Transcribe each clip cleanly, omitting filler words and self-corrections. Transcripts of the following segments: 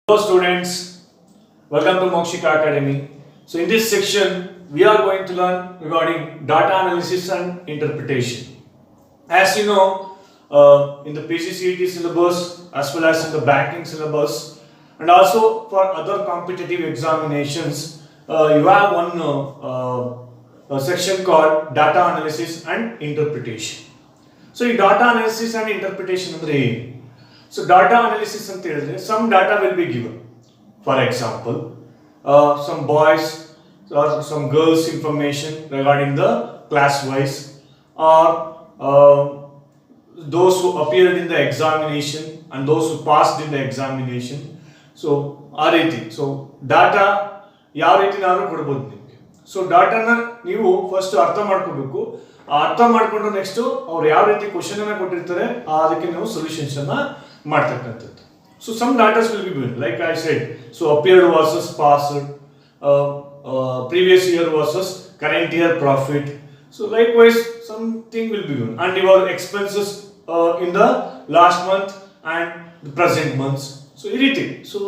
Hello students, welcome to Mokshika Academy. So in this section, we are going to learn regarding data analysis and interpretation. As you know, in the Pgcet syllabus as well as in the banking syllabus and also for other competitive examinations, you have one a section called data analysis and interpretation. So in data analysis and interpretation ಅಂದ್ರೆ ಏನು? So data analysis ಅಂತ ಹೇಳಿದ್ರೆ some data will be given. For example, some boys or some girls information regarding the class wise or those who appeared in the examination and those who passed in the examination. So ಆ ರೀತಿ so data ಯಾವ ರೀತಿ ನಾವು ಕೊಡಬಹುದು ನಿಮಗೆ. So ಡಾಟಾನ ನೀವು first ಅರ್ಥ ಮಾಡ್ಕೋಬೇಕು. ಅರ್ಥ ಮಾಡ್ಕೊಂಡು ನೆಕ್ಸ್ಟ್ ಅವ್ರು ಯಾವ ರೀತಿ ಕ್ವಶನ್ ಅನ್ನ ಕೊಟ್ಟಿರ್ತಾರೆ ಅದಕ್ಕೆ ನೀವು ಸೊಲ್ಯೂಷನ್ಸ್ ಅನ್ನ ಮಾಡ್ತಕ್ಕಂಥದ್ದು. So some data will be given, like I said, so appeared versus past, previous year versus current year profit. So likewise something will be given and your expenses in the last month and the present months. So ಈ ರೀತಿ so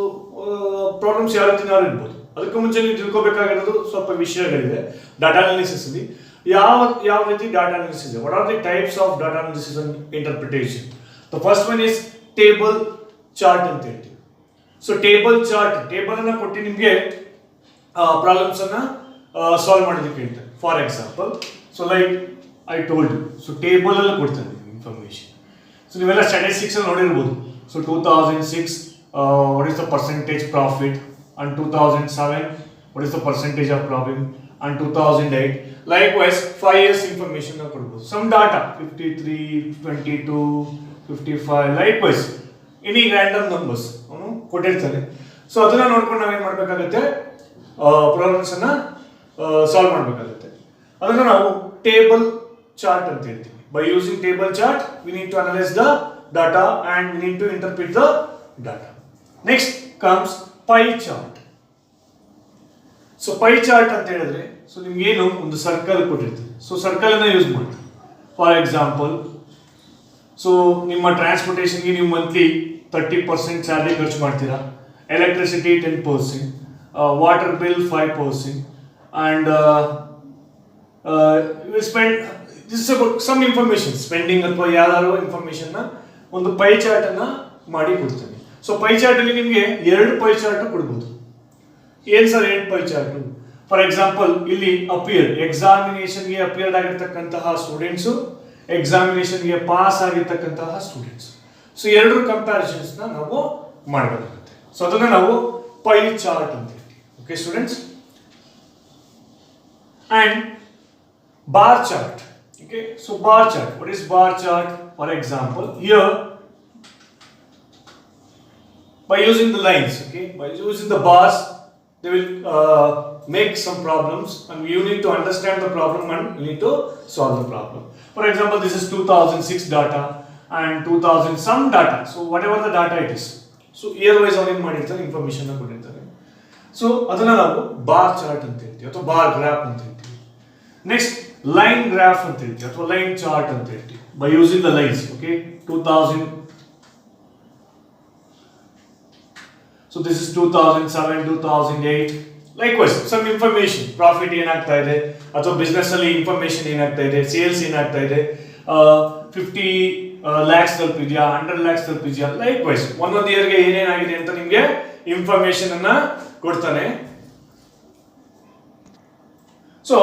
problems ಯಾವ ರೀತಿ ನಾವು ಇರಬಹುದು. ಅದಕ್ಕೆ ಮುಂಚೆ ನೀವು ತಿಳ್ಕೋಬೇಕಾಗಿರೋದು ಸ್ವಲ್ಪ ವಿಷಯಗಳಿವೆ ಡಾಟಾ ಅನಾಲಿಸಿಸ್ ಅಲ್ಲಿ ಯಾವ ರೀತಿ ಡಾಟಾ ಅನಾಲಿಸಿಸ್ ಇದೆ. What are the types of data analysis and interpretation? The first one is table chart ಅಂತ ಹೇಳ್ತೀವಿ. ಸೊ ಟೇಬಲ್ ಚಾರ್ಟ್ ಟೇಬಲ್ ಅನ್ನ ಕೊಟ್ಟು ನಿಮಗೆ ಪ್ರಾಬ್ಲಮ್ಸ್ ಅನ್ನ ಸಾಲ್ವ್ ಮಾಡೋದಕ್ಕೆ ಹೇಳ್ತಾರೆ. For example so like I told you so table ಅಲ್ಲಿ ಕೊಡ್ತಾರೆ ಇನ್ಫಾರ್ಮೇಶನ್. ಸೊ ನೀವೆಲ್ಲ ಸ್ಟ್ಯಾಟಿಸ್ಟಿಕ್ಸ್ ಅಲ್ಲಿ ನೋಡಿರ್ಬೋದು. So 2006 what is the percentage profit and 2007 what is the percentage of profit and 2008 likewise 5 years information na kodbodu. Some data 53 22 55 likewise any random numbers ಕೊಟ್ಟಿರ್ತಾರೆ. So ಅದನ್ನ ನೋಡ್ಕೊಂಡು ನಾವೇನ್ ಮಾಡ್ಬೇಕಾಗುತ್ತೆ ಪ್ರಾಬ್ಲಮ್ಸ್ ಅನ್ನ ಸಾಲ್ವ್ ಮಾಡ್ಬೇಕಾಗುತ್ತೆ. ಅದನ್ನ ನಾವು ಟೇಬಲ್ ಚಾರ್ಟ್ ಅಂತ ಹೇಳ್ತೀವಿ. By using table chart we need to analyse the data and we need to interpret the data. Next comes pie chart. So pie chart ಅಂತ ಹೇಳಿದ್ರೆ ಸೊ ನಿಮ್ಗೆ ಏನು ಒಂದು ಸರ್ಕಲ್ ಕೊಟ್ಟಿರ್ತೀವಿ. ಸೊ ಸರ್ಕಲ್ ಅನ್ನ ಯೂಸ್ ಮಾಡ್ತೀವಿ. ಫಾರ್ ಎಕ್ಸಾಂಪಲ್ ಸೊ ನಿಮ್ಮ ಟ್ರಾನ್ಸ್ಪೋರ್ಟೇಷನ್ಗೆ ನೀವು ಮಂತ್ಲಿ 30% ಸ್ಯಾಲರಿ ಖರ್ಚು ಮಾಡ್ತೀರಾ, electricity 10%, water bill 5% and you spend this about some information spending ಅಥವಾ ಯಾವ್ದಾದ್ರು ಇನ್ಫಾರ್ಮೇಷನ್ನ ಒಂದು ಪೈ ಚಾರ್ಟನ್ನು ಮಾಡಿ ಕೊಡ್ತೇನೆ. ಸೊ ಪೈ ಚಾರ್ಟಲ್ಲಿ ನಿಮಗೆ 2 ಪೈ ಚಾರ್ಟ್ ಕೊಡ್ಬೋದು. ಏನು sir 2 pie chart? For example ಇಲ್ಲಿ ಅಪಿಯರ್ ಎಕ್ಸಾಮಿನೇಷನ್ಗೆ ಅಪಿಯರ್ಡ್ ಆಗಿರ್ತಕ್ಕಂತಹ ಸ್ಟೂಡೆಂಟ್ಸು, ಎಕ್ಸಾಮಿನೇಷನ್ಗೆ ಪಾಸ್ ಆಗಿರ್ತಕ್ಕಂತಹ ಸ್ಟೂಡೆಂಟ್ಸ್. ಸೊ ಎರಡರ ಕಂಪ್ಯಾರಿಸನ್ಸ್ ನಾವು ಮಾಡಬೇಕಾಗುತ್ತೆ. ಸೊ ಅದನ್ನ ನಾವು ಪೈ ಚಾರ್ಟ್ ಅಂತ ಹೇಳ್ತೀವಿ. Okay students. And bar chart. Okay so bar chart, what is bar chart? For example here by using the lines, okay, by using the bars they will make some problems and you need to understand the problem and you need to solve the problem. For example, this is 2006 data and 2000 some data, so whatever the data it is, so year wise ಅವರು ಏನು ಮಾಡಿರ್ತಾರೆ information ಕೊಟ್ಟಿರ್ತಾರೆ. So ಅದನ್ನ ನಾವು bar chart ಅಂತ ಹೇಳ್ತೀವಿ ಅಥವಾ bar graph ಅಂತ ಹೇಳ್ತೀವಿ. ನೆಕ್ಸ್ಟ್ ಲೈನ್ ಗ್ರಾಫ್ ಅಂತ ಹೇಳ್ತೀವಿ ಅಥವಾ ಲೈನ್ ಚಾರ್ಟ್ ಅಂತ ಹೇಳ್ತೀವಿ. by using the lines, okay, 2000. So this is 2007 2008. Likewise some information, profit ಏನಾಗ್ತಾ ಇದೆ ಅಥವಾ ಬಿಸ್ನೆಸ್ ಅಲ್ಲಿ ಇನ್ಫಾರ್ಮೇಷನ್ ಏನಾಗ್ತಾ ಇದೆ, ಸೇಲ್ಸ್ ಏನಾಗ್ತಾ ಇದೆ, 50 lakhs ತಲುಪಿದ್ಯಾ, 100 lakhs ತಲುಪಿದ್ಯಾ, ಲೈಕ್ವೈಸ್ ಒಂದೊಂದು ಇಯರ್ಗೆ ಏನೇನಾಗಿದೆ ಅಂತ ನಿಮಗೆ ಇನ್ಫಾರ್ಮೇಷನ್ ಅನ್ನ ಕೊಡ್ತಾನೆ. ಸೊ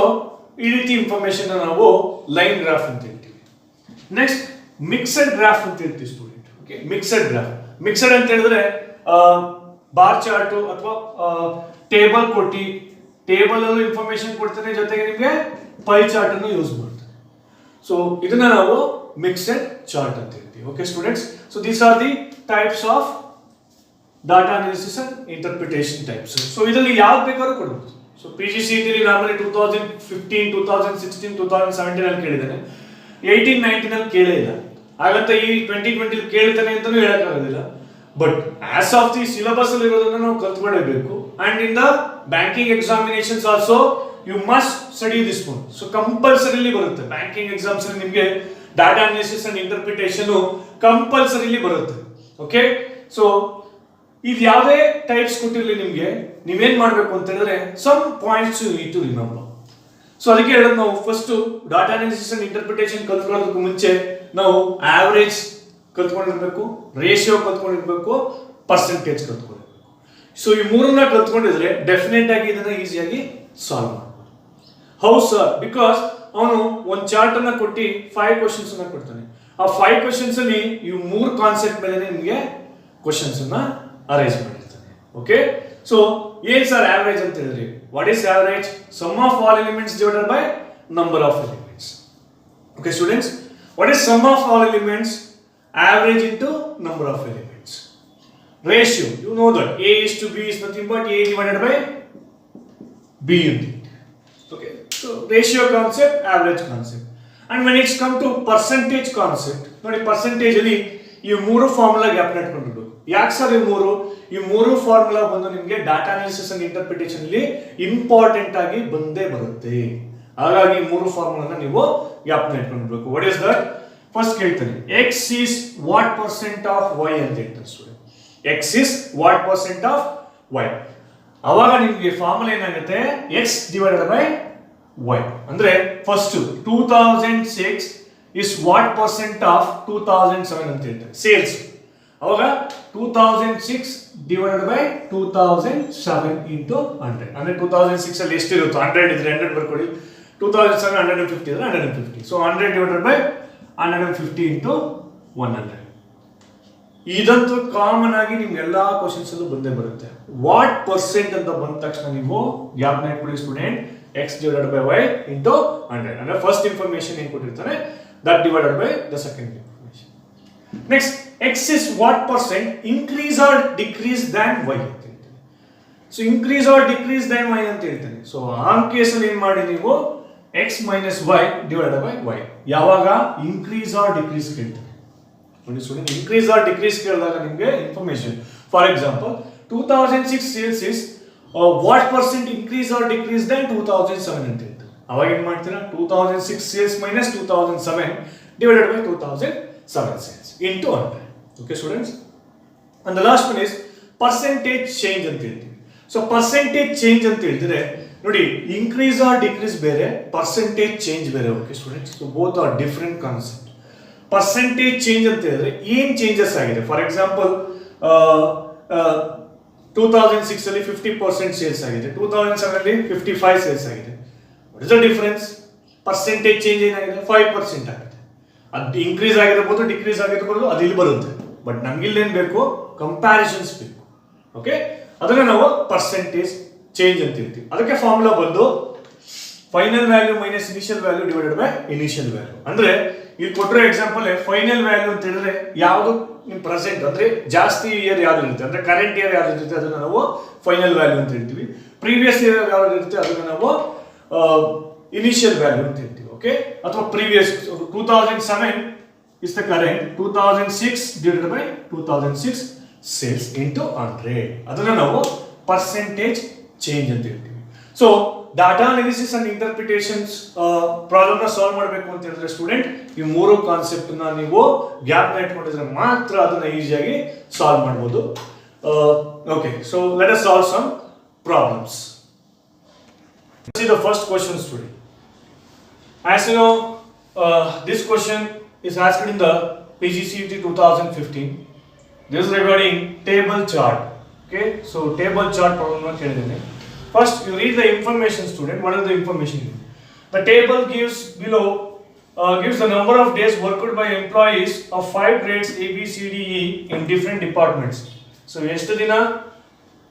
ಈ ರೀತಿ ಇನ್ಫಾರ್ಮೇಷನ್ ನಾವು ಲೈನ್ ಗ್ರಾಫ್ ಅಂತ ಹೇಳ್ತೀವಿ. ನೆಕ್ಸ್ಟ್ ಮಿಕ್ಸೆಡ್ ಗ್ರಾಫ್ ಅಂತ ಹೇಳ್ತೀವಿ student. Okay, mixed graph. Mixed ಅಂತ ಹೇಳಿದ್ರೆ ಬಾರ್ ಚಾರ್ಟು ಅಥವಾ ಟೇಬಲ್ ಕೊಟ್ಟು ಟೇಬಲ್ ಅಲ್ಲೂ ಇನ್ಫಾರ್ಮೇಶನ್ ಕೊಡ್ತಾನೆ, ಜೊತೆಗೆ ನಿಮಗೆ ಪೈ ಚಾರ್ಟ್ ಅನ್ನು ಯೂಸ್ ಮಾಡ್ತಾರೆ. ಸೊ ಇದನ್ನ ನಾವು ಮಿಕ್ಸೆಡ್ ಚಾರ್ಟ್ ಅಂತ ಹೇಳ್ತೀವಿ. Okay students. So these are the types of data analysis and interpretation types. So ಇದರಲ್ಲಿ ಯಾವ್ದು ಬೇಕಾದ್ರೂ ಕೊಡ್ಬೋದು. ಸೊ PGCET ನಾರ್ಮಲಿ 2015 2016 2017 ಅಲ್ಲಿ ಕೇಳಿದ್ದಾನೆ, 18 19 ಅಲ್ಲಿ ಕೇಳೇ ಇಲ್ಲ. ಹಾಗಂತ ಈ 2020 ಕೇಳ್ತಾನೆ ಅಂತಾನೂ ಹೇಳಕ್ಕಾಗೋದಿಲ್ಲ. But as of the syllabus ಅಲ್ಲಿ ಇರೋದನ್ನ ನಾವು ಕಲ್ತ್ಕೊಳ್ಳೇಬೇಕು. And in the banking examinations also you must study this one. So compulsorily ಬರುತ್ತೆ ಬ್ಯಾಂಕಿಂಗ್ ಎಕ್ಸಾಮ್ಸ್ ಅಲ್ಲಿ ನಿಮಗೆ data analysis and interpretation compulsorily ಬರುತ್ತೆ. ಓಕೆ, ಸೊ ಇದು ಯಾವುದೇ ಟೈಪ್ಸ್ ಕೊಟ್ಟಿರಲಿ ನಿಮಗೆ ನೀವೇನ್ ಮಾಡಬೇಕು ಅಂತ ಹೇಳಿದ್ರೆ some points you need to remember. So ಅದಕ್ಕೆ ಹೇಳೋದು ನಾವು first data analysis and interpretation ಕಲ್ತ್ಕೊಳ್ಳೋದಕ್ಕೂ ಮುಂಚೆ ನಾವು ಆವರೇಜ್ ಕಲ್ತ್ಕೊಂಡಿರ್ಬೇಕು, ರೇಷಿಯೋ ಕಲ್ತ್ಕೊಂಡಿರ್ಬೇಕು, ಪರ್ಸೆಂಟೇಜ್ ಕಲ್ತ್ಕೊಂಡಿರ್ಬೇಕು. ಸೊ ಈ ಮೂರನ್ನ ಕಲ್ತ್ಕೊಂಡಿದ್ರೆ ಡೆಫಿನೆಟ್ ಆಗಿ ಇದನ್ನ ಈಸಿಯಾಗಿ ಸಾಲ್ವ್ ಮಾಡ್ಬೋದು. How sir? ಬಿಕಾಸ್ ಅವನು ಒಂದು ಚಾರ್ಟ್ ಅನ್ನ ಕೊಟ್ಟು 5 ಕ್ವಶನ್ಸ್ ಅನ್ನ ಕೊಡ್ತಾನೆ. ಆ 5 ಕ್ವಶನ್ಸ್ ಅಲ್ಲಿ ಈ 3 ಕಾನ್ಸೆಪ್ಟ್ ಮೇಲೆ ನಿಮಗೆ ಕ್ವಶನ್ಸ್ ಅನ್ನ ಅರೇಂಜ್ ಮಾಡಿರ್ತಾನೆ. ಓಕೆ, ಸೊ ಏನ್ ಸರ್ ಆವರೇಜ್ ಅಂತ ಹೇಳಿದ್ರಿ? What is average? Sum of all elements divided by number of elements. Okay students, what is sum of all elements? Average into number of elements. Ratio, you know that A is to B is nothing but A divided by B unit. Okay, so ratio concept, average concept. And when it's come to percentage concept, ನೋಡಿ percentage ಅಲ್ಲಿ ಈ ಮೂರು formula gap ಇಟ್ಕೊಂಡಿರ್ಬೇಕು. ಯಾಕೆ sir ಈ ಮೂರು formula ಬಂದು ನಿಮಗೆ data analysis and interpretation ಅಲ್ಲಿ ಇಂಪಾರ್ಟೆಂಟ್ ಆಗಿ ಬಂದೇ ಬರುತ್ತೆ. ಹಾಗಾಗಿ ಮೂರು ಫಾರ್ಮುಲಾನ ನೀವು ಗ್ಯಾಪ್ ಇಟ್ಕೊಂಡಿರ್ಬೇಕು. What is that? ಫಸ್ಟ್ ಕೇಳ್ತಾನೆ x is what percent of y ಅಂತ ಹೇಳ್ತಾನೆ student. x is what percent of y. ಅವಾಗ ನಿಮಗೆ ಫಾರ್ಮುಲಾ ಏನಾಗುತ್ತೆ? x divided by y. ಅಂದ್ರೆ first 2006 is what percent of 2007 ಅಂತ ಹೇಳ್ತಾರೆ ಸೇಲ್ಸ್. ಅವಾಗ 2006 divided by 2007 into 100. ಅಂದ್ರೆ 2006 ಅಲ್ಲಿ ಎಷ್ಟು ಇರುತ್ತೆ? 100 ಇದ್ರೆ 100 ಬರ್ಕೊಳ್ಳಿ. 2007 150 ಇದ್ರೆ 150. So 100 divided by 150 into 100. ಇದಂತೂ ಕಾಮನ್ ಆಗಿ ನಿಮ್ಗೆ ಎಲ್ಲಾ ಕ್ವಶನ್ಸ್ ಅಲ್ಲೂ ಬಂದೇ ಬರುತ್ತೆ. ವಾಟ್ ಪರ್ಸೆಂಟ್ ಅಂತ ಬಂದ ತಕ್ಷಣ ನೀವು ಗ್ಯಾಪ್ ನ ಇಟ್ಕೊಳ್ಳಿ student. x divided by y into 100. ಅಂದ್ರೆ ಫಸ್ಟ್ ಇನ್ಫಾರ್ಮೇಶನ್ ಏನ್ ಕೊಟ್ಟಿರ್ತಾನೆ that divided by the second information. Next, x is what percent increase or decrease than y ಅಂತ ಹೇಳ್ತಾನೆ. So increase or decrease than y ಅಂತ ಹೇಳ್ತಾನೆ. So ಆ ಕೇಸಲ್ಲಿ ಏನ್ ಮಾಡಿ ನೀವು x minus y divided by y. ಯಾವಾಗ increase or decrease ಕೇಳ್ತಾನೆ ನೋಡಿ ಸ್ಟೂಡೆಂಟ್. increase or decrease ಕೇಳಿದಾಗ ನಿಮಗೆ information, for example 2006 sales is what percent increase or decrease than 2007 ಅಂತ ಹೇಳ್ತಾನೆ. ಅವಾಗ ಏನ್ ಮಾಡ್ತೀರಾ? 2006 sales minus 2007 divided by 2007 sales into 100. Okay students, and the last one is percentage change ಅಂತ ಹೇಳ್ತೀವಿ. ಸೊ ಪರ್ಸೆಂಟೇಜ್ ಚೇಂಜ್ ಅಂತ ಹೇಳಿದ್ರೆ ನೋಡಿ, ಇನ್ಕ್ರೀಸ್ ಆರ್ ಡಿಕ್ರೀಸ್ ಬೇರೆ, ಪರ್ಸೆಂಟೇಜ್ ಚೇಂಜ್ ಬೇರೆ. Okay students, so both are different concept. Percentage change ಅಂತ ಹೇಳಿದ್ರೆ ಏನ್ ಚೇಂಜಸ್ ಆಗಿದೆ? ಫಾರ್ ಎಕ್ಸಾಂಪಲ್ 2006 ಅಲ್ಲಿ 50% ಸೇಲ್ಸ್ ಆಗಿದೆ, 2007 ಅಲ್ಲಿ 55 ಸೇಲ್ಸ್ ಆಗಿದೆ. What is the difference? Percentage change ಏನಾಗಿದೆ? 5% ಆಗಿದೆ. ಅದು ಇನ್ಕ್ರೀಸ್ ಆಗಿರಬಹುದು, ಡಿಕ್ರೀಸ್ ಆಗಿರಬಹುದು, ಅದು ಇಲ್ಲಿ ಬರುತ್ತೆ. ಬಟ್ ನಮ್ಗೆ ಇಲ್ಲಿ ಏನ್ ಬೇಕು? ಕಂಪ್ಯಾರಿಸನ್ಸ್ ಬೇಕು. ಓಕೆ, ಅದನ್ನ ನಾವು ಪರ್ಸೆಂಟೇಜ್ ಚೇಂಜ್ ಅಂತ ಹೇಳ್ತೀವಿ. ಅದಕ್ಕೆ ಫಾರ್ಮುಲಾ ಬಂದು final value minus initial value divided by initial value. ಅಂದ್ರೆ ಇಲ್ಲಿ ಕೊಟ್ಟಿರೋ ಎಕ್ಸಾಂಪಲ್ ಫೈನಲ್ ವ್ಯಾಲ್ಯೂ ಅಂತ ಹೇಳಿದ್ರೆ ಯಾವುದು ನಿಮ್ ಪ್ರೆಸೆಂಟ್ ಅಂದ್ರೆ ಜಾಸ್ತಿ ಇಯರ್ ಯಾವ್ದು ಇರುತ್ತೆ, ಅಂದ್ರೆ ಕರೆಂಟ್ ಇಯರ್ ಯಾವ್ದು ಇರುತ್ತೆ ಅದನ್ನ ನಾವು ಫೈನಲ್ ವ್ಯಾಲ್ಯೂ ಅಂತ ಹೇಳ್ತೀವಿ. ಪ್ರೀವಿಯಸ್ ಇಯರ್ ಯಾವ್ದು ಇರುತ್ತೆ ಅದನ್ನ ನಾವು ಇನಿಷಿಯಲ್ ವ್ಯಾಲ್ಯೂ ಅಂತ ಹೇಳ್ತೀವಿ. ಓಕೆ, ಅಥವಾ previous 2007 is the current, 2006 divided by 2006 sales into 100. ಅದನ್ನ ನಾವು ಪರ್ಸೆಂಟೇಜ್ ಚೇಂಜ್ ಅಂತ ಹೇಳ್ತೀವಿ. So data analysis and interpretations problem ನ ಸಾಲ್ವ್ ಮಾಡಬೇಕು ಅಂತ ಹೇಳಿದ್ರೆ ಸ್ಟೂಡೆಂಟ್ ಈ ಮೂರು ಕಾನ್ಸೆಪ್ಟ್ ನ ನೀವು ಗ್ಯಾಪ್ ನ ಇಟ್ಕೊಂಡಿದ್ರೆ ಮಾತ್ರ ಅದನ್ನ ಈಸಿಯಾಗಿ ಸಾಲ್ವ್ ಮಾಡಬಹುದು. Okay, so let us solve some problems. See the first question student. As you know, this question is asked in the Pgcet 2015. This is regarding table chart. Okay, so table chart problem na kelidene. First you read the information student. What is the information? The table gives below gives the number of days worked by employees of 5 grades A B C D E in different departments. So ಎಷ್ಟು ದಿನ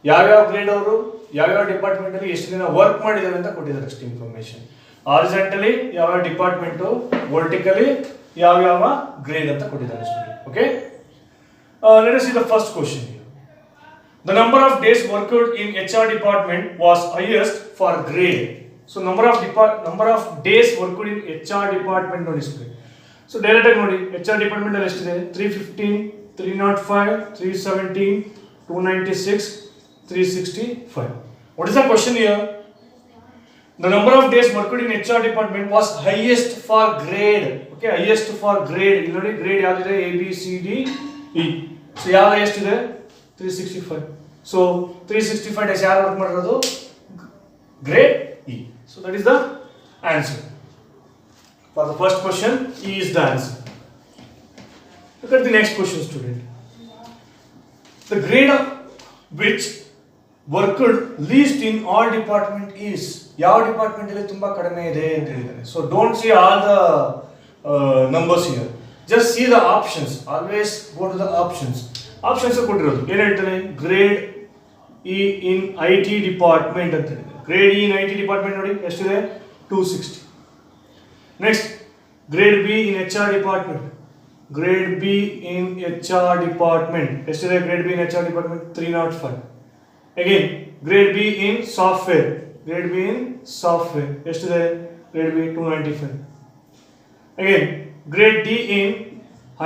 ಯಾವ grade ಅವರು ಯಾವ department ಅಲ್ಲಿ ಎಷ್ಟು ದಿನ work ಮಾಡಿದ್ದಾರೆ ಅಂತ ಕೊಟ್ಟಿದ್ದಾರೆ ಅಷ್ಟು ಇನ್ಫಾರ್ಮೇಶನ್. ಹಾರಿಜಾಂಟಲಿ ಯಾವ ಡಿಪಾರ್ಟ್ಮೆಂಟ್, ವರ್ಟಿಕಲಿ ಯಾವ ಗ್ರೇಡ್ ಅಂತ ಕೊಟ್ಟಿದ್ದಾರೆ student. Okay, let us see the first question here. The number of days worked in HR department was highest for grade. So number of days worked in HR department ನೋಡಿ student. So direct ಆಗಿ ನೋಡಿ HR department ಅಲ್ಲಿ ಎಷ್ಟಿದೆ? 315, 305, 317, 296, 365. What is the question here? The number of days worked in HR department was highest for grade. Okay, highest for grade. ಇಲ್ಲಿ ನೋಡಿ grade ಯಾವ್ದಿದೆ? A B C D E. ಸೊ ಯಾವ ಎಷ್ಟಿದೆ? 365. So 365 days ಯಾರು work ಮಾಡಿರೋದು? Grade E. So that is the answer. For the first question, E is the answer. Look at the next question, student. The grade of which worked least in all department is, ಯಾವ department ಅಲ್ಲಿ ತುಂಬಾ ಕಡಿಮೆ ಇದೆ ಅಂತ ಹೇಳಿದ್ದಾರೆ. So don't see all the numbers here. Just see the options. Always go to the options. Options ಕೊಟ್ಟಿರೋದು ಏನು ಹೇಳ್ತಾನೆ? Grade E in I T department ಅಂತ ಹೇಳಿದ್ದಾರೆ. Grade E in I T department ನೋಡಿ ಎಷ್ಟಿದೆ? 260. Next grade B in H R department. Grade B in H R department ಎಷ್ಟಿದೆ? Grade B in H R department 305. Again grade B in software. Grade B in software ಎಷ್ಟಿದೆ? Grade B 295. Again grade D in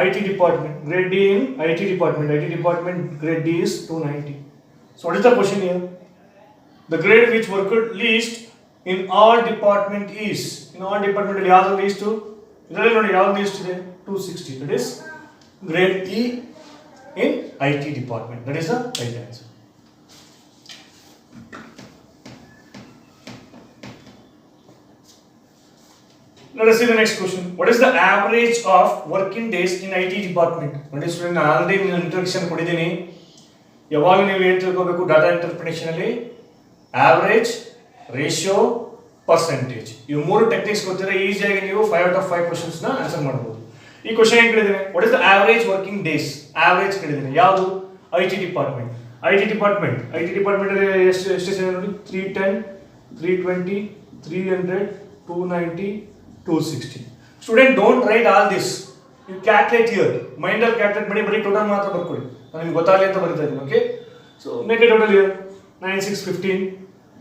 IT department. Grade D in IT department. IT department grade D is 290. So what is the question here? The grade which worked least in all department is, in all department ಯಾವುದು least? ಇದರಲ್ಲಿ ನೋಡಿ ಯಾವುದು least ಇದೆ? 260. That is grade E in IT department. That is the right answer. Let us see the next question. What is the average of working days in IT department? ನೋಡಿ student ನಾನು already introduction ಕೊಟ್ಟಿದ್ದೀನಿ. ಯಾವಾಗ ನೀವು ಏನು ತಿಳ್ಕೋಬೇಕು data interpretation ಅಲ್ಲಿ average, ratio, percentage ಇವು ಮೂರು ಟೆಕ್ನಿಕ್ಸ್ ಗೊತ್ತಿದ್ರೆ ಈಸಿಯಾಗಿ ನೀವು 5 out of 5 ಕ್ವೆಶ್ಚನ್ಸ್ ನ ಆನ್ಸರ್ ಮಾಡಬಹುದು. ಈ ಕ್ವೆಶ್ಚನ್ ಏನು ಕೇಳಿದ್ದೇನೆ? What is the average working days? Average ಕೇಳಿದ್ದೇನೆ. ಯಾವುದು? IT department. IT ಡಿಪಾರ್ಟ್ಮೆಂಟ್ ಅಲ್ಲಿ ಎಷ್ಟು ನೋಡಿ? 310, 320, 300, 290, 260. Student, don't write all this. You calculate here. Mind ಅಲ್ಲಿ calculate ಮಾಡಿ ಬರೀ ಟೋಟಲ್ ಮಾತ್ರ ಬರ್ಕೊಳ್ಳಿ. ನಾನು ನಿಮಗೆ ಗೊತ್ತಾಗಲಿ ಅಂತ ಬರೀತಾ ಇದ್ದೀನಿ. Okay, so make A total here. 9, 6, 15,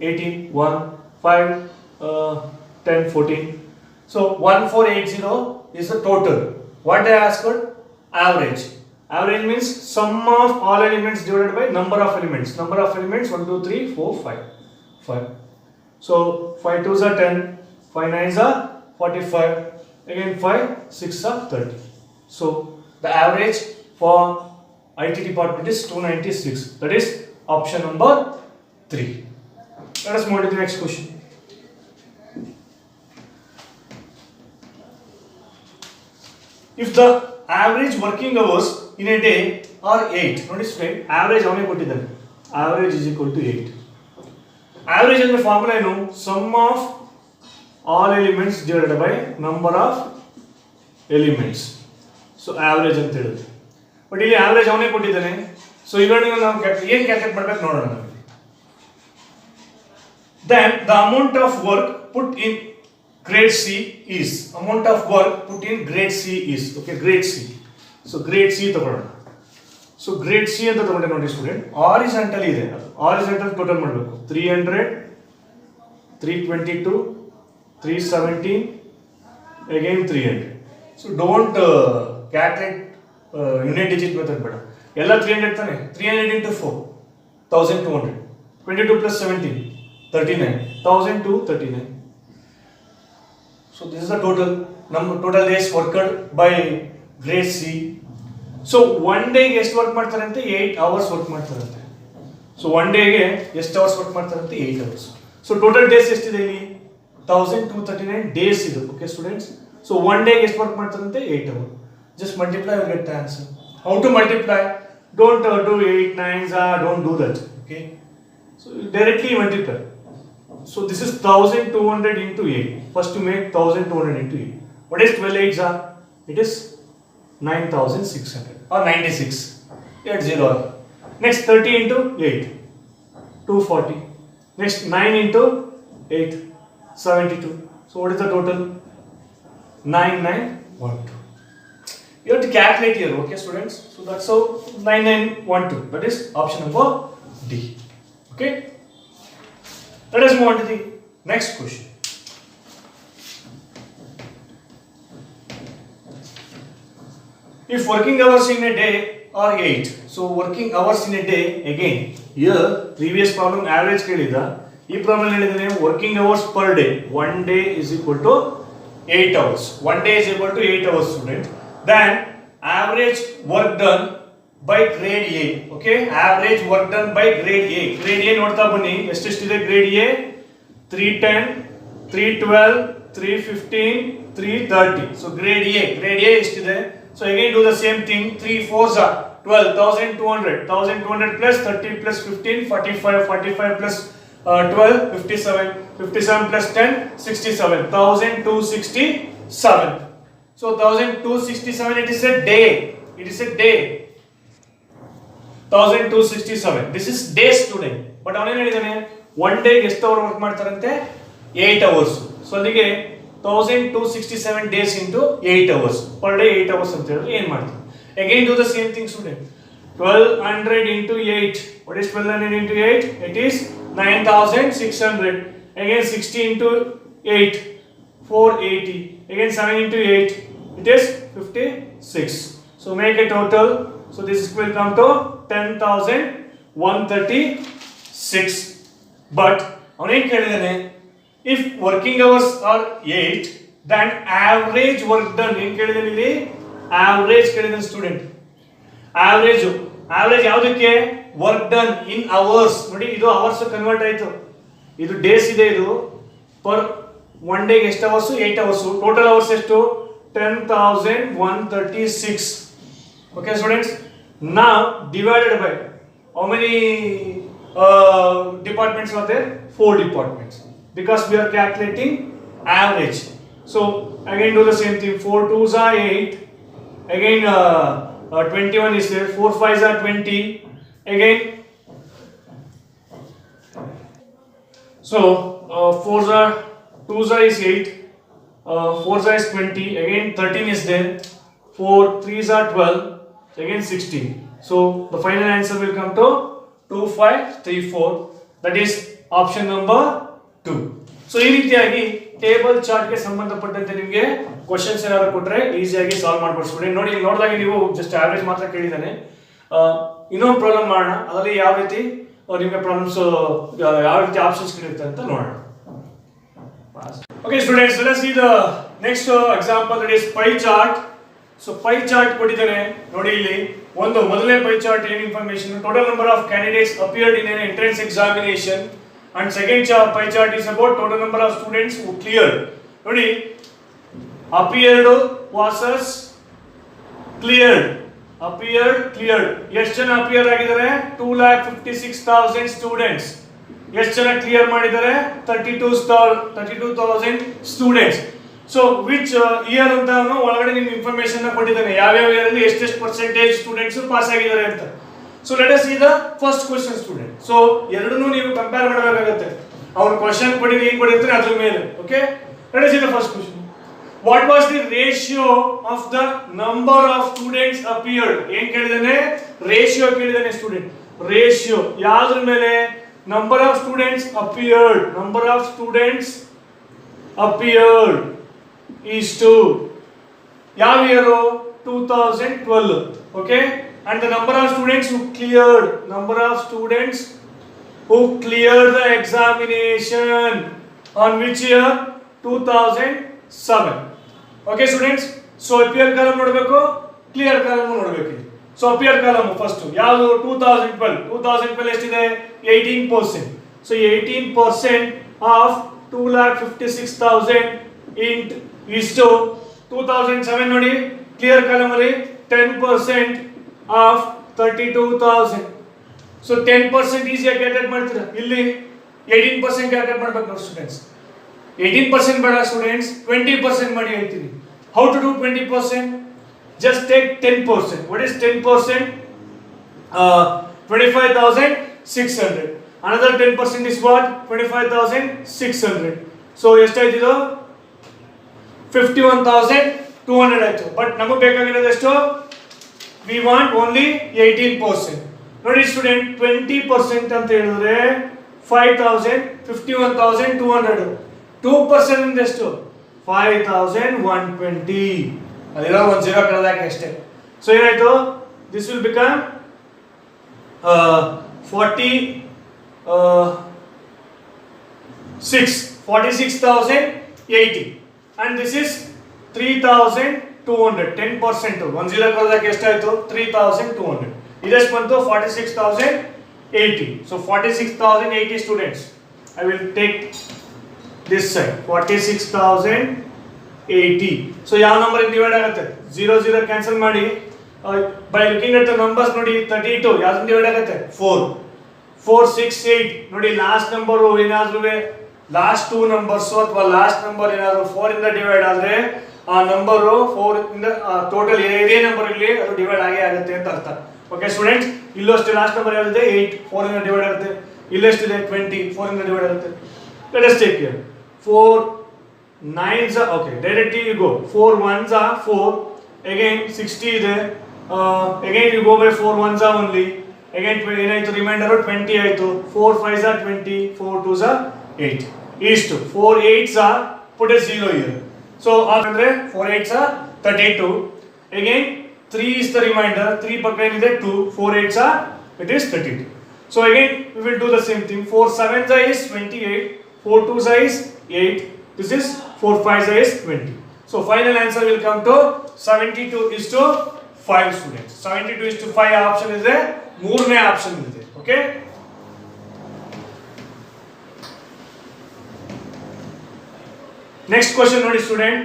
18, 1, 5, 10, 14. So 1480 is the total. What they asked for? Average. Average means sum of all elements divided by number of elements. Number of elements 1, 2, 3, 4, 5. 5. So 5 2s are 10, 5 9s are 45, again 5 6 are 30. So the average for IT department is 296. That is option number 3. Let us move to the next question. If the average working hours in a day are 8, notice friend, average ಅವನೇ ಕೊಟ್ಟಿದ್ದಾನೆ. Average is equal to 8. Average ಅಂದ್ರೆ formula ಏನು? Sum of all elements divided by number of elements. So average ಅಂತ ಹೇಳುತ್ತೆ. But ಇಲ್ಲಿ average ಅವನೇ ಕೊಟ್ಟಿದ್ದಾನೆ. So ಇವೆರಡನ್ನ ನಾವು ಏನು ಕ್ಯಾಲ್ಕುಲೇಟ್ ಮಾಡಬೇಕು ನೋಡೋಣ ನಾವು. Then the amount of work put in grade C is, amount of work put in grade C is, okay, grade C. So grade C ತಗೊಳ್ಳೋಣ. ಸೊ ಗ್ರೇಡ್ ಸಿ ಅಂತ ತಗೊಂಡೆ ನೋಡಿ ಸ್ಟೂಡೆಂಟ್, ಹಾರಿಜಾಂಟಲ್ ಇದೆ. ಹಾರಿಜಾಂಟಲ್ ಟೋಟಲ್ ಮಾಡಬೇಕು. 300, 322, 317, again 300. So don't calculate unit digit method ಬೇಡ. ಎಲ್ಲ 300 ತಾನೆ. 300 into 4, 1200. 22 plus 17, 39. 1239. So this is the total number, total days worked by grade C. So one day ಎಷ್ಟು work ಮಾಡ್ತಾರಂತೆ? 8 hours ವರ್ಕ್ ಮಾಡ್ತಾರಂತೆ. So one ಡೇಗೆ ಎಷ್ಟು hours work ಮಾಡ್ತಾರಂತೆ? 8 hours. So total days ಎಷ್ಟಿದೆ ಇಲ್ಲಿ? 1239 ಡೇಸ್ ಇದು. ಓಕೆ ಸ್ಟೂಡೆಂಟ್ಸ್, ಸೊ ಒನ್ ಡೇಗೆ ಎಷ್ಟು ವರ್ಕ್ ಮಾಡ್ತಾರಂತೆ? 8 hours. Just multiply, you get the answer. How to multiply? Don't do 8 9s, don't do that. Okay, so directly multiply. So this is 1200 into 8. First to make 1200 into 8. What is 12 8s are? It is 9600 or 96. Get 0. Next 30 into 8, 240. Next 9 into 8, 72. So what is the total? 9912. You have to calculate here, okay students? So that's how 9912. That is option number D. Okay. Let us move on to the next question. If working hours in a day are 8, so working hours in a day, again here previous problem average ಕೇಳಿದ, ಈ problem ಹೇಳಿದ್ರೆ working hours per day. One day is equal to 8 hours. One day is equal to 8 hours, student. Then average work done by grade A. Okay, average work done by grade A. Grade A ನೋಡ್ತಾ ಬನ್ನಿ ಎಷ್ಟೆಷ್ಟಿದೆ grade A 310 312 315 330. So grade A ಎಷ್ಟಿದೆ? So again do the same thing. 3 4s are 12 1200 plus 30 plus 15 45 45 plus 12 57 57 plus 10 67 1267. So 1267 it is a day. 1267. This is days today. But ಅವನೇನು ಹೇಳಿದಾನೆ one day ಎಷ್ಟು hour work ಮಾಡ್ತಾರಂತೆ 8 hours. So ಅಲ್ಲಿಗೆ 1267 days into 8 hours. Per day 8 hours ಅಂತ ಹೇಳಿದ್ರೆ ಏನು ಮಾಡ್ತಾರೆ? Again do the same thing student. 1200 into 8. What is 1200 into 8? It is 9600. Again 60 into 8 480. Again 7 into 8 it is 56. So make a total. So this will come to 10,136. But ಅವನೇನು ಕೇಳಿದಾನೆ if working hours are 8 then average work done ಏನು ಕೇಳಿದಾನೆ ಇಲ್ಲಿ average ಕೇಳಿದಾನೆ student average ಯಾವುದಕ್ಕೆ work done in hours ನೋಡಿ ಇದು hours convert ಆಯಿತು ಇದು days ಇದೆ ಇದು per one day ಎಷ್ಟು hours 8 hours total hours ಎಷ್ಟು 10,136. Okay students, now divided by how many departments are there? 4 departments because we are calculating average. So again do the same thing. 4 2s are 8. Again 21 is there. 4 5s are 20. Again so 4s are 2s are is 8. 4s are is 20. Again 13 is there. 4 3s are 12. Again 16. So the final answer will come to 2534. That is option number 2. So ಈ ರೀತಿಯಾಗಿ table chart ಗೆ ಸಂಬಂಧಪಟ್ಟಂತೆ ನಿಮಗೆ questions ಏನಾದ್ರು ಕೊಟ್ರೆ ಈಸಿಯಾಗಿ solve ಮಾಡ್ಬೋದು student. ನೋಡಿ ಇಲ್ಲಿ ನೋಡಿದಾಗ ನೀವು ಜಸ್ಟ್ ಆವರೇಜ್ ಮಾತ್ರ ಕೇಳಿದಾನೆ. ಇನ್ನೊಂದು ಪ್ರಾಬ್ಲಮ್ ಮಾಡೋಣ, ಅದರಲ್ಲಿ ಯಾವ ರೀತಿ ನಿಮಗೆ ಪ್ರಾಬ್ಲಮ್ಸ್ ಯಾವ ರೀತಿ ಆಪ್ಷನ್ಸ್ ಇರುತ್ತೆ ಅಂತ ನೋಡೋಣ. Okay students, let us see the next example, that is pie chart. So pie chart ಕೊಟ್ಟಿದ್ದಾರೆ ನೋಡಿ ಇಲ್ಲಿ ಒಂದು ಮೊದಲನೇ pie chart ಏನು information total number of candidates appeared in an entrance examination and second pie chart is about total number of students who cleared. ನೋಡಿ appeared versus cleared ಎಷ್ಟು ಜನ appear ಆಗಿದ್ದಾರೆ 2,56,000 ಸ್ಟೂಡೆಂಟ್ಸ್. ಎಷ್ಟು ಜನ ಕ್ಲಿಯರ್ ಮಾಡಿದ್ದಾರೆ 32,000 ಸ್ಟೂಡೆಂಟ್ಸ್. ಸೊ ವಿಚ್ ಇಯರ್ ಅಂತ ಒಳಗಡೆ ನಿಮ್ಗೆ ಇನ್ಫಾರ್ಮೇಶನ್ ಕೊಟ್ಟಿದ್ದಾನೆ, ಯಾವ್ಯಾವ ಇಯರ್ ಅಲ್ಲಿ ಎಷ್ಟೆಷ್ಟು ಪರ್ಸೆಂಟೇಜ್ ಸ್ಟೂಡೆಂಟ್ಸ್ ಪಾಸ್ ಆಗಿದ್ದಾರೆ ಅಂತ. So let us see the first question student. So ಎರಡನ್ನೂ ನೀವು ಕಂಪೇರ್ ಮಾಡಬೇಕಾಗುತ್ತೆ. ಅವ್ರು ಕ್ವೆಶ್ಚನ್ ಕೊಟ್ಟಿದ್ದು ಏನು ಕೊಟ್ಟಿರ್ತಾರೆ ಅದ್ರ ಮೇಲೆ. Okay, let us see the first question. What was the ratio of the number of students appeared? ಏನು ಕೇಳಿದಾನೆ? ರೇಷಿಯೋ ಕೇಳಿದಾನೆ ಸ್ಟೂಡೆಂಟ್. ರೇಷಿಯೋ ಯಾವ್ದ್ರ ಮೇಲೆ? Number of students appeared. Number of students appeared is to ಯಾವ year? 2012. Okay, and the number of students who cleared. Number of students who cleared the examination on which year? 2007. Okay students, so appear column ನೋಡಬೇಕು, clear column ನೋಡಬೇಕು. So appear column first ಯಾವುದು? 2012 ಎಷ್ಟಿದೆ? 18%. So 18% of 2,56,000 is to 2007 ನೋಡಿ. clear column ಅಲ್ಲಿ 10% of 32,000. So 10% ಈಸಿಯಾಗಿ calculate ಮಾಡ್ತೀರಾ. ಇಲ್ಲಿ 18% calculate ಮಾಡಬೇಕು ನೋಡಿ ಸ್ಟೂಡೆಂಟ್ಸ್. 18% ಬೇಡ ಸ್ಟೂಡೆಂಟ್ಸ್, 20% ಮಾಡಿ ಹೇಳ್ತೀನಿ. How to do 20%? Just take 10%. What is 10%? 25,600. Another 10% is what? 25,600. So ಎಷ್ಟಾಯ್ತಿದು? 51,200 ಆಯ್ತು. ಬಟ್ ನಮಗೆ ಬೇಕಾಗಿರೋದು ಎಷ್ಟು? We want only 18%. ನೋಡಿ ಸ್ಟೂಡೆಂಟ್, 20% ಅಂತ ಹೇಳಿದ್ರೆ 5,000, 51,200. 2% ಅಂದ್ರೆ ಎಷ್ಟು? 5,120. ಅಲ್ಲಿರೋ ಒಂದು ಜೀರೋ ಕಳೆದಾಕೆ ಅಷ್ಟೇ. ಸೊ ಏನಾಯ್ತು? This will become 46,080 and this is 3,200. 10%. ಒಂದು ಜೀರೋ ಕಳೆದಾಕೆ ಎಷ್ಟಾಯ್ತು? 3,200. ಇದೆಷ್ಟು ಬಂತು 46,080. So 46,080 students. I will take this side 46,080. So ಯಾವ ನಂಬರ್ ಡಿವೈಡ್ ಆಗುತ್ತೆ 0 0 ಕ್ಯಾನ್ಸಲ್ ಮಾಡಿ by looking at the numbers ನೋಡಿ 32 ಯಾವ್ದು ಡಿವೈಡ್ ಆಗುತ್ತೆ 4 4 6 8 ನೋಡಿ ಲಾಸ್ಟ್ ನಂಬರ್ ಏನಾದ್ರೂ ಲಾಸ್ಟ್ ಟೂ ನಂಬರ್ಸ್ ಅಥವಾ ಲಾಸ್ಟ್ ನಂಬರ್ ಏನಾದ್ರು 4 ಇಂದ ಡಿವೈಡ್ ಆದ್ರೆ ಆ ನಂಬರ್ 4 ಇಂದ ಟೋಟಲ್ ಏನೇ ನಂಬರ್ ಇರಲಿ ಅದು ಡಿವೈಡ್ ಆಗೇ ಆಗುತ್ತೆ ಅಂತ ಅರ್ಥ. ಓಕೆ ಸ್ಟೂಡೆಂಟ್ಸ್, ಇಲ್ಲೂ ಅಷ್ಟೇ ಲಾಸ್ಟ್ ನಂಬರ್ ಯಾವ್ದಿದೆ 8 4 ಇಂದ ಡಿವೈಡ್ ಆಗುತ್ತೆ. ಇಲ್ಲೆಷ್ಟಿದೆ 20 4 ಇಂದ ಡಿವೈಡ್ ಆಗುತ್ತೆ. Let us take here 4 9s are okay, directly you go 4 1s are 4, again 60 ಇದೆ, again you go by 4 1s are only, again ಏನಾಯ್ತು ರಿಮೈಂಡರ್ 20 ಆಯ್ತು, 4 5s are 20, 4 2s are 8 is to 4 8s are put a 0 here. So ಅಂದ್ರೆ 4 8s are 32, again 3 is the remainder, 3 ಪಕ್ಕ ಏನಿದೆ 2, 4 8s are it is 32. So again we will do the same thing, 4 7s are is 28, 4 2s are is 8, this is 4 5s are is 20. So final answer will come to 72 is to 5 students. 72 is to 5 option is there, ಮೂರನೇ option ಇದೆ. Okay, next question ನೋಡಿ student,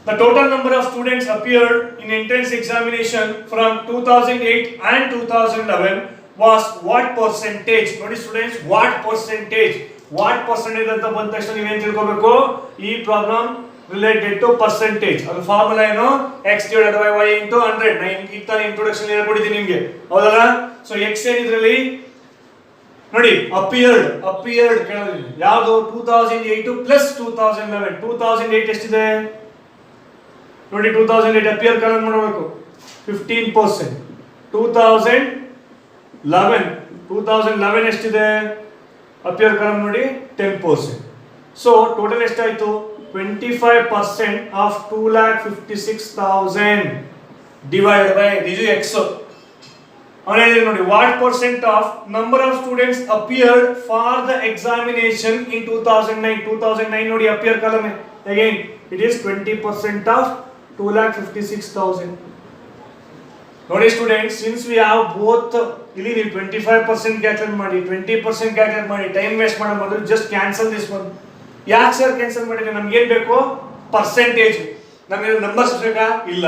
the total number of students appeared in entrance examination from 2008 and 2011 was what percentage? ನೋಡಿ students, what percentage ಅಂತ ಬಂದ ತಕ್ಷಣ ನೀವೇನು ತಿಳ್ಕೋಬೇಕು, ಈ ಪ್ರಾಬ್ಲಮ್ ರಿಲೇಟೆಡ್ ಟು ಪರ್ಸೆಂಟೇಜ್. ಅದು ಫಾರ್ಮುಲಾ ಏನು, x divided by y into 100. ನಾನು ಈಗ ತಾನೇ ಇಂಟ್ರೊಡಕ್ಷನ್ ಹೇಳ್ಕೊಟ್ಟಿದ್ದೀನಿ ನಿಮಗೆ, ಹೌದಲ್ಲ? ಸೊ x ಏನಿದ್ರಲ್ಲಿ ನೋಡಿ ಅಪಿಯರ್ಡ್ ಕೇಳೋದಿಲ್ಲ, ಯಾವುದು 2008 ಪ್ಲಸ್ 2011. 2008 ಎಷ್ಟಿದೆ ನೋಡಿ, 2008 ಅಪಿಯರ್ ಕಾಲಮ್ ಮಾಡಬೇಕು 15%. 2011 ಎಷ್ಟಿದೆ ಅಪಿಯರ್ ಕಾಲಮ್ ನೋಡಿ 10%. ಸೊ ಟೋಟಲ್ ಎಷ್ಟಾಯ್ತು 25% of 2,56,000 divided by this is x. ಅವನೇಳಿ ನೋಡಿ, what percent of number of students appeared for the examination in 2009 ನೋಡಿ appear column again it is 20% of 2,56,000. ನೋಡಿ students, since we have both, ಇಲ್ಲಿ ನೀವು 25% calculate ಮಾಡಿ 20% calculate ಮಾಡಿ time waste ಮಾಡೋ ಬದಲು just cancel this one. ಯಾಕೆ ಸರ್ ಕ್ಯಾನ್ಸಲ್ ಮಾಡಿದ್ರೆ, ನಮ್ಗೆ ಏನ್ ಬೇಕು ಪರ್ಸೆಂಟೇಜ್, ನಮಗೆ ನಂಬರ್ಸ್ ಬೇಕಾ ಇಲ್ಲ,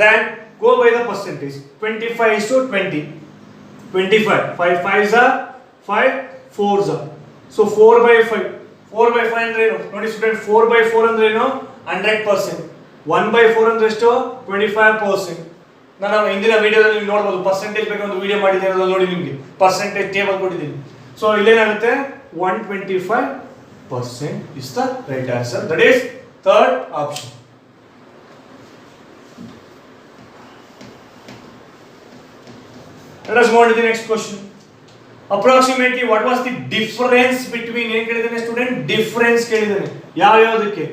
then go by the percentage. 25 is to 20, 25 5 5s are 5 4s are, so 4 by 5 ಅಂದ್ರೆ ಏನು ನೋಡಿ ಸ್ಟೂಡೆಂಟ್, 4 by 4 ಅಂದ್ರೆ ಏನು 100%, 1 by 4 ಅಂದ್ರೆ ಎಷ್ಟು 25%. ನಾನು ಹಿಂದಿನ ವಿಡಿಯೋದಲ್ಲಿ ನೀವು ನೋಡಬಹುದು, ಪರ್ಸೆಂಟೇಜ್ ಬಗ್ಗೆ ಒಂದು ವಿಡಿಯೋ ಮಾಡಿದ್ದೇನೆ, ಅದನ್ನು ನೋಡಿ ನಿಮಗೆ ಪರ್ಸೆಂಟೇಜ್ ಟೇಬಲ್ ಕೊಟ್ಟಿದ್ದೀನಿ. ಸೊ ಇಲ್ಲೇನಾಗುತ್ತೆ 125% is the right answer, that is third option. Let us move on to the next question. Approximately what was the difference between ಏನು ಕೇಳಿದಾನೆ ಸ್ಟೂಡೆಂಟ್, ಡಿಫರೆನ್ಸ್ ಕೇಳಿದಾನೆ ಯಾವ್ಯಾವುದಕ್ಕೆ,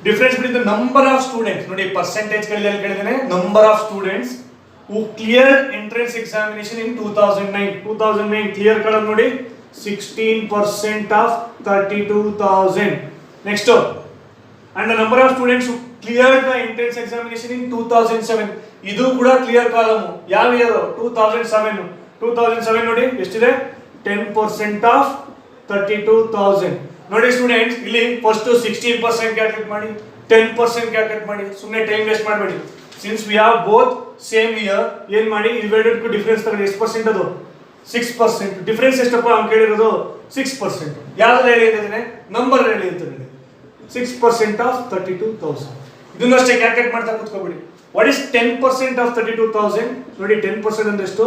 difference between the number of students ನೋಡಿ, percentage ಕೇಳಿದಾನೆ number of students who cleared entrance examination in 2009 clear column ನೋಡಿ 16% of 32,000. next and the number of students who cleared the entrance examination in 2007 ಇದು ಕೂಡ clear column. ಯಾವ year 2007 ನೋಡಿ ಎಷ್ಟಿದೆ 10% of 32,000. ನೋಡಿ students, ಇಲ್ಲಿ ಫಸ್ಟ್ 16% ಕ್ಯಾಲ್ಕುಲೇಟ್ ಮಾಡಿ, 10% ಕ್ಯಾಲ್ಕುಲೇಟ್ ಮಾಡಿ, ಸುಮ್ಮನೆ ಟೈಮ್ ವೇಸ್ಟ್ ಮಾಡಬೇಡಿ. Since we have both same year, ಏನ್ ಮಾಡಿ ಡಿವೈಡೆಡ್ ಟು ಡಿಫರೆನ್ಸ್ ತಗೊಳ್ಳಿ. ಎಷ್ಟು ಪರ್ಸೆಂಟ್ ಅದು 6%. ಡಿಫರೆನ್ಸ್ ಎಷ್ಟಪ್ಪ ಅವ್ನು ಕೇಳಿರೋದು 6%. ಯಾವ್ದು ಹೇಳಿ ಅಂತಿದ್ದಾನೆ, ನಂಬರ್ ಹೇಳಿ ಅಂತ ಹೇಳಿ 6% of 32,000. ಇದನ್ನ ಅಷ್ಟೇ ಕ್ಯಾಲ್ಕುಲೇಟ್ ಮಾಡ್ತಾ ಕೂತ್ಕೋಬೇಡಿ. ವಾಟ್ ಇಸ್ 10% of 32,000 ನೋಡಿ, 10% ಅಂದ್ರೆ ಎಷ್ಟು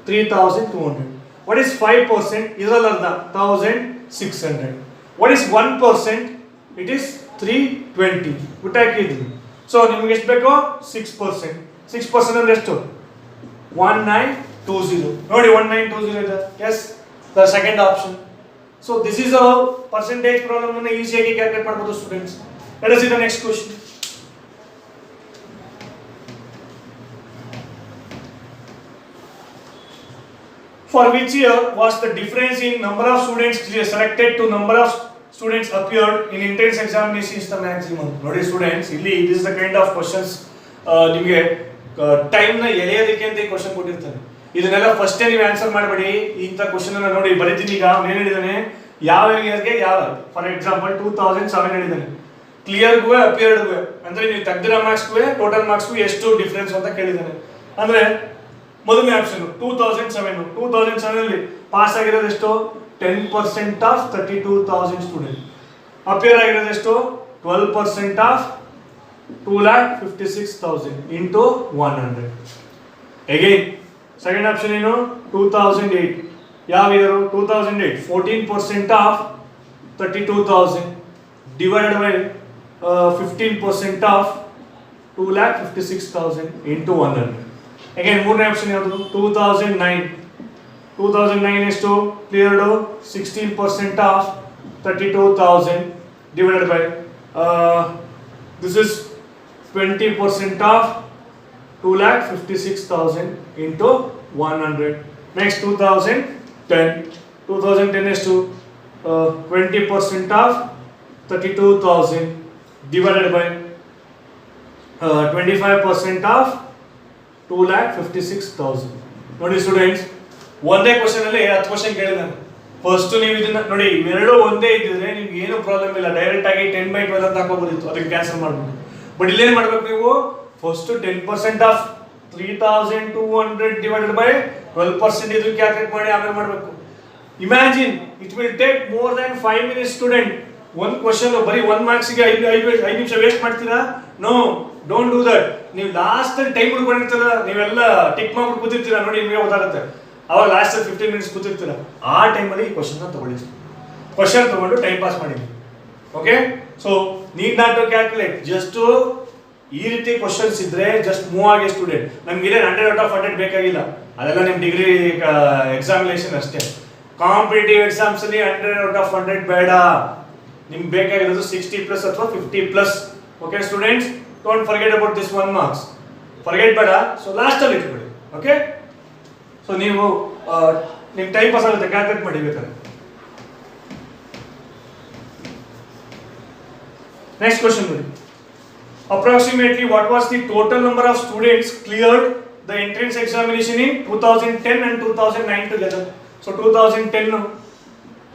3,200. ವಾಟ್ ಇಸ್ 5% ಇದರಲ್ಲಿ ಅರ್ಧ 1,600. what is 1%, it is 320. ಬಿಟ್ಟು ಹಾಕಿದ್ವಿ. ಸೊ ನಿಮ್ಗೆ ಎಷ್ಟು ಬೇಕು 6% ಅಂದ್ರೆ ಎಷ್ಟು 1920 ನೋಡಿ 1920 ಇದೆ. Yes, the second option. So this is a percentage problem ಅನ್ನು ಈಸಿಯಾಗಿ ಕ್ಯಾಲ್ಕುಲೇಟ್ ಮಾಡಬಹುದು students. Let us see the next question. For which year was the difference in number of students selected to number of students appeared in entrance examination is the maximum? ನೋಡಿ students, ಇಲ್ಲಿ this is the kind of questions ನಿಮಗೆ ಟೈಮ್ನ ಎಳೆಯೋದಕ್ಕೆ ಅಂತ ಈ question ಕೊಟ್ಟಿರ್ತಾನೆ. ಇದನ್ನೆಲ್ಲ ಫಸ್ಟೇ ನೀವು ಆನ್ಸರ್ ಮಾಡಬೇಡಿ. ಇಂಥ ಕ್ವಶನ್ ಅನ್ನ ನೋಡಿ ಬರೀತೀನಿ. ಈಗ ಅವನು ಏನು ಹೇಳಿದಾನೆ, ಯಾವ ಇಯರ್ಗೆ ಯಾವ, ಫಾರ್ ಎಕ್ಸಾಂಪಲ್ 2007 ಹೇಳಿದಾನೆ. ಕ್ಲಿಯರ್ಗೂ ಅಪಿಯರ್ಡ್ಗೂ ಅಂದ್ರೆ ನೀವು ತೆಗ್ದಿರೋ ಮಾರ್ಕ್ಸ್ಗೂ ಟೋಟಲ್ ಮಾರ್ಕ್ಸ್ಗೂ ಎಷ್ಟು ಡಿಫ್ರೆನ್ಸ್ ಅಂತ ಕೇಳಿದಾನೆ. ಅಂದ್ರೆ ಮೊದಲನೇ ಆಪ್ಷನ್ 2007 ಅಲ್ಲಿ ಪಾಸ್ ಆಗಿರೋದು ಎಷ್ಟು, 10% ಆಫ್ 32,000 ಸ್ಟೂಡೆಂಟ್. ಅಪಿಯರ್ ಆಗಿರೋದು ಎಷ್ಟು, 12% of 2,56,000 into 100. Again second option ಏನು, 2008. ಯಾವ year, 2008 14% of 32,000 divided by 15% of 2,56,000 into 100. Again ಮೂರನೇ ಆಪ್ಷನ್ ಯಾವುದು, 2009 ಎಷ್ಟು, cleared 16% of 32,000 divided by this is 20% of 2,56,000 into 100. Next 2010 is to 20% of 32,000 divided by 25% of 2,56,000. ನೋಡಿ students, ಒಂದೇ question ಅಲ್ಲಿ 10 ಕ್ವಶನ್ ಕೇಳಿದಾನೆ. ಫಸ್ಟ್ ನೀವು ಇದನ್ನ ನೋಡಿ, ಇವೆರಡು ಒಂದೇ ಇದ್ದಿದ್ರೆ ನಿಮ್ಗೆ ಏನು ಪ್ರಾಬ್ಲಮ್ ಇಲ್ಲ, ಡೈರೆಕ್ಟ್ ಆಗಿ 10/12 ಅಂತ ಹಾಕೋಬೋದಿತ್ತು, ಅದಕ್ಕೆ ಕ್ಯಾನ್ಸಲ್ ಮಾಡ್ಬೋದು. ಬಟ್ ಇಲ್ಲೇನ್ ಮಾಡ್ಬೇಕು ನೀವು, ಫಸ್ಟ್ 10% ಆಫ್ 3,200 ಡಿವೈಡೆಡ್ ಬೈ 12% ಇದು ಕ್ಯಾಲ್ಕುಲೇಟ್ ಮಾಡಿ ಆಮೇಲೆ ಮಾಡಬೇಕು. Imagine it will take more than 5 minutes student. ಒಂದು ಕ್ವಶನ್ ಬರೀ 1 marks ಗೆ 5 ನಿಮಿಷ ವೇಸ್ಟ್ ಮಾಡ್ತೀರಾ? No, don't do that. ನೀವು ಲಾಸ್ಟ್ ಟೈಮ್ ಹುಡ್ಕೊಂಡಿರ್ತೀರ, ನೀವೆಲ್ಲ ಟಿಕ್ ಮಾಡ್ಬಿಟ್ಟು ಕೂತಿರ್ತೀರಾ, ನೋಡಿ ನಿಮಗೆ ಗೊತ್ತಾಗುತ್ತೆ. ಅವಾಗ ಲಾಸ್ಟ್ 15 minutes ಕೂತಿರ್ತೀರ, ಆ ಟೈಮಲ್ಲಿ ಈ ಕ್ವಶನ್ ತಗೊಳ್ಳಿ. ಕ್ವಶನ್ ತಗೊಂಡು ಟೈಮ್ ಪಾಸ್ ಮಾಡಿ. Okay, so need not to calculate, just ಈ ರೀತಿ ಕ್ವಶನ್ಸ್ ಇದ್ರೆ ಜಸ್ಟ್ ಮೂವ್ ಆಗಿ ಸ್ಟೂಡೆಂಟ್. ನಮ್ಗೆ 100/100 ಬೇಕಾಗಿಲ್ಲ, ಅದೆಲ್ಲ ನಿಮ್ಮ ಡಿಗ್ರಿ ಎಕ್ಸಾಮಿನೇಷನ್ ಅಷ್ಟೇ. ಕಾಂಪಿಟೇಟಿವ್ ಎಕ್ಸಾಮ್ಸ್ ಅಲ್ಲಿ 100/100 ಬೇಡ, ನಿಮ್ಗೆ ಬೇಕಾಗಿರೋದು 60+ ಅಥವಾ 50+. Okay students, don't forget about this 1 marks, forget ಬೇಡ. ಸೊ ಲಾಸ್ಟ್ ಅಲ್ಲಿ ಇಟ್ಕೊಳ್ಳಿ. ಓಕೆ, ಸೊ ನೀವು ನಿಮ್ ಟೈಮ್ ಪಾಸ್ ಆಗುತ್ತೆ, ಕ್ಯಾಲ್ಕುಲೇಟ್ ಮಾಡಿ ಬೇಕಾದ್ರೆ. ನೆಕ್ಸ್ಟ್ ಕ್ವಶನ್ ನೋಡಿ. Approximately what was the total number of students cleared the entrance examination in 2010 and 2009 together? So 2010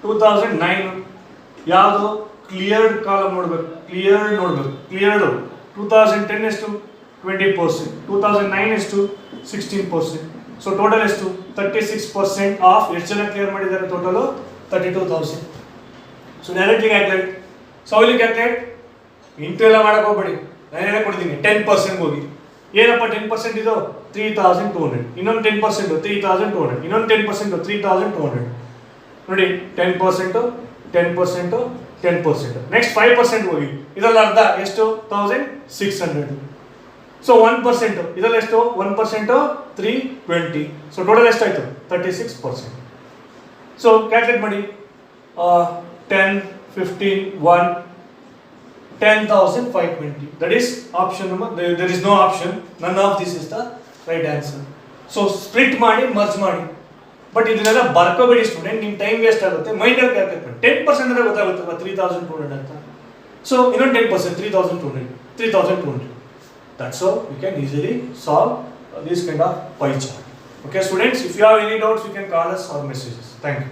2009 ಯಾವುದು cleared ಕಾಲಮ್ ನೋಡಬೇಕು, cleared ನೋಡಬೇಕು. cleared 2010 ಎಷ್ಟು 20%, 2009 ಎಷ್ಟು 16%. ಸೊ ಟೋಟಲ್ ಎಷ್ಟು 36% ಆಫ್ ಎಷ್ಟು ಜನ ಕ್ಲಿಯರ್ ಮಾಡಿದ್ದಾರೆ, total 32,000. So directly calculate. So ಇಲ್ಲಿ ಕ್ಯಾಲ್ಕುಲೇಟ್, ಇಂಟು ಎಲ್ಲ ಮಾಡಕ್ ಹೋಗ್ಬೇಡಿ, ನಾನು ಹೇಳಕ್ ಕೊಡ್ತೀನಿ. 10% ಹೋಗಿ, ಏನಪ್ಪ 10% ಇದು 3,200, ಇನ್ನೊಂದು 10% 3,200, ಇನ್ನೊಂದು 10% 3,200. ನೋಡಿ 10%, 10%, 10%. ನೆಕ್ಸ್ಟ್ 5% ಹೋಗಿ, ಇದರಲ್ಲಿ ಅರ್ಧ ಎಷ್ಟು 1,600. ಸೊ 1% ಇದರಲ್ಲಿ ಎಷ್ಟು 1% 320. ಸೊ ಟೋಟಲ್ ಎಷ್ಟಾಯ್ತು 36%. ಸೊ ಕ್ಯಾಲ್ಕುಲೇಟ್ ಮಾಡಿ. 10, 15, 1, 10,520. That is option number. There is no option. None of this is the right answer. So split ಮಾಡಿ, merge ಮಾಡಿ. ಬಟ್ ಇದನ್ನೆಲ್ಲ ಬರ್ಕೋಬೇಡಿ ಸ್ಟೂಡೆಂಟ್, ನಿಮ್ಮ ಟೈಮ್ ವೇಸ್ಟ್ ಆಗುತ್ತೆ. ಮೈಂಡಲ್ಲಿ ಕ್ಯಾಲ್ಕುಲೇಟ್ ಮಾಡಿ. 10% ಅಂದ್ರೆ ಗೊತ್ತಾಗುತ್ತಲ್ಲ 3,200 ಅಂತ. ಸೊ ಇನ್ನೊಂದು 10% 3,200, 3,200. That's how you can easily solve this kind of pie chart. Okay students, if you have any doubts you can call us or message us. Thank you.